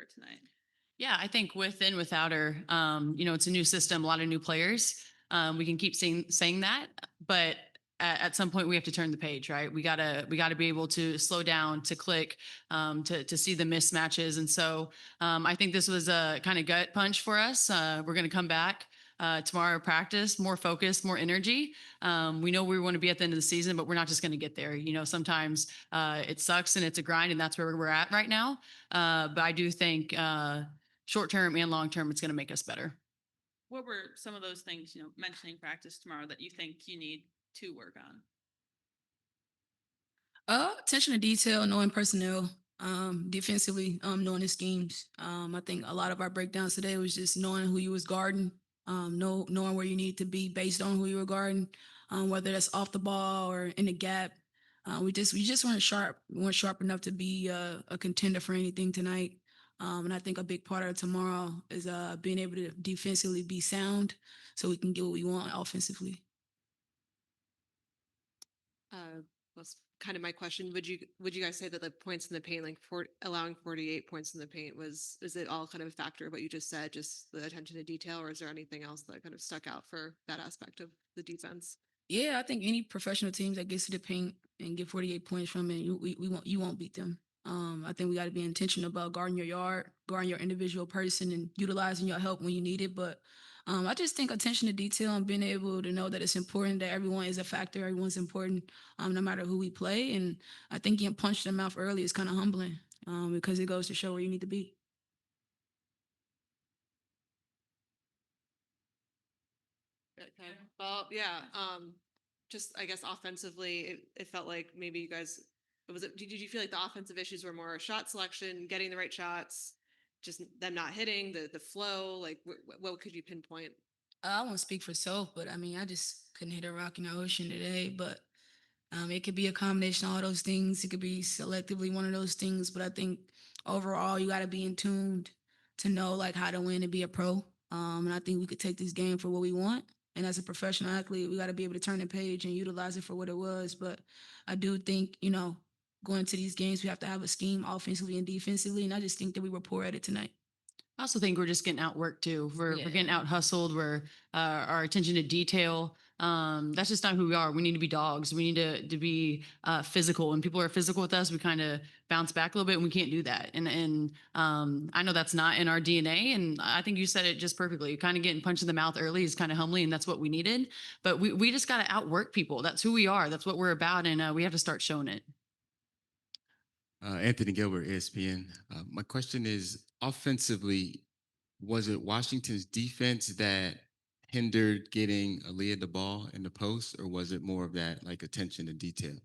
her tonight? Yeah, I think with and without her, it's a new system, a lot of new players. We can keep saying that, but at some point we have to turn the page, right? We gotta be able to slow down, to click, to see the mismatches, and so I think this was a kind of gut punch for us. We're gonna come back. Tomorrow practice, more focus, more energy. We know we want to be at the end of the season, but we're not just going to get there. Sometimes it sucks and it's a grind, and that's where we're at right now. But I do think short term and long term, it's going to make us better. What were some of those things, mentioning practice tomorrow, that you think you need to work on? Attention to detail, knowing personnel, defensively, knowing the schemes. I think a lot of our breakdowns today was just knowing who you was guarding, knowing where you need to be based on who you were guarding, whether that's off the ball or in the gap. We just weren't sharp. We weren't sharp enough to be a contender for anything tonight. And I think a big part of tomorrow is being able to defensively be sound, so we can get what we want offensively. Was kind of my question. Would you guys say that the points in the paint, like allowing 48 points in the paint, is it all kind of a factor of what you just said, just the attention to detail, or is there anything else that kind of stuck out for that aspect of the defense? Yeah, I think any professional teams that gets to the paint and get 48 points from it, you won't beat them. I think we got to be intentional about guarding your yard, guarding your individual person, and utilizing your help when you need it. But I just think attention to detail and being able to know that it's important, that everyone is a factor, everyone's important, no matter who we play. And I think getting punched in the mouth early is kind of humbling, because it goes to show where you need to be. Okay. Well, yeah. Just I guess offensively, it felt like maybe you guys. Did you feel like the offensive issues were more shot selection, getting the right shots, just them not hitting the flow? Like, what could you pinpoint? I won't speak for self, but I mean, I just couldn't hit a rock in the ocean today. But it could be a combination of all those things. It could be selectively one of those things. But I think overall, you got to be in tune to know like how to win and be a pro. And I think we could take this game for what we want. And as a professional athlete, we got to be able to turn the page and utilize it for what it was. But I do think, going to these games, we have to have a scheme offensively and defensively. And I just think that we were poor at it tonight. I also think we're just getting outworked too. We're Yeah. getting out hustled. We're our attention to detail. That's just not who we are. We need to be dogs. We need to be physical. When people are physical with us, we kind of bounce back a little bit, and we can't do that. And I know that's not in our DNA. And I think you said it just perfectly. Kind of getting punched in the mouth early is kind of humbling, and that's what we needed. But we just got to outwork people. That's who we are. That's what we're about, and we have to start showing it. Anthony Gilbert, ESPN. My question is, offensively, was it Washington's defense that hindered getting Aaliyah the ball in the post, or was it more of that like attention to detail?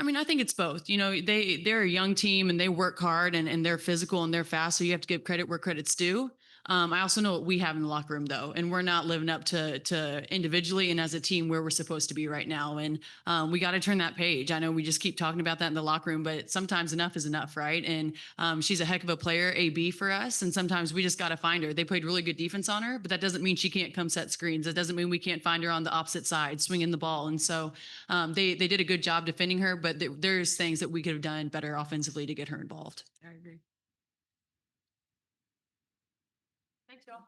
I mean, I think it's both. They're a young team and they work hard and they're physical and they're fast. So you have to give credit where credit's due. I also know what we have in the locker room though, and we're not living up to individually and as a team where we're supposed to be right now. And we got to turn that page. I know we just keep talking about that in the locker room, but sometimes enough is enough, right? And she's a heck of a player, AB for us. And sometimes we just got to find her. They played really good defense on her, but that doesn't mean she can't come set screens. That doesn't mean we can't find her on the opposite side, swinging the ball. And so they did a good job defending her, but there's things that we could have done better offensively to get her involved. I agree. Thanks, y'all.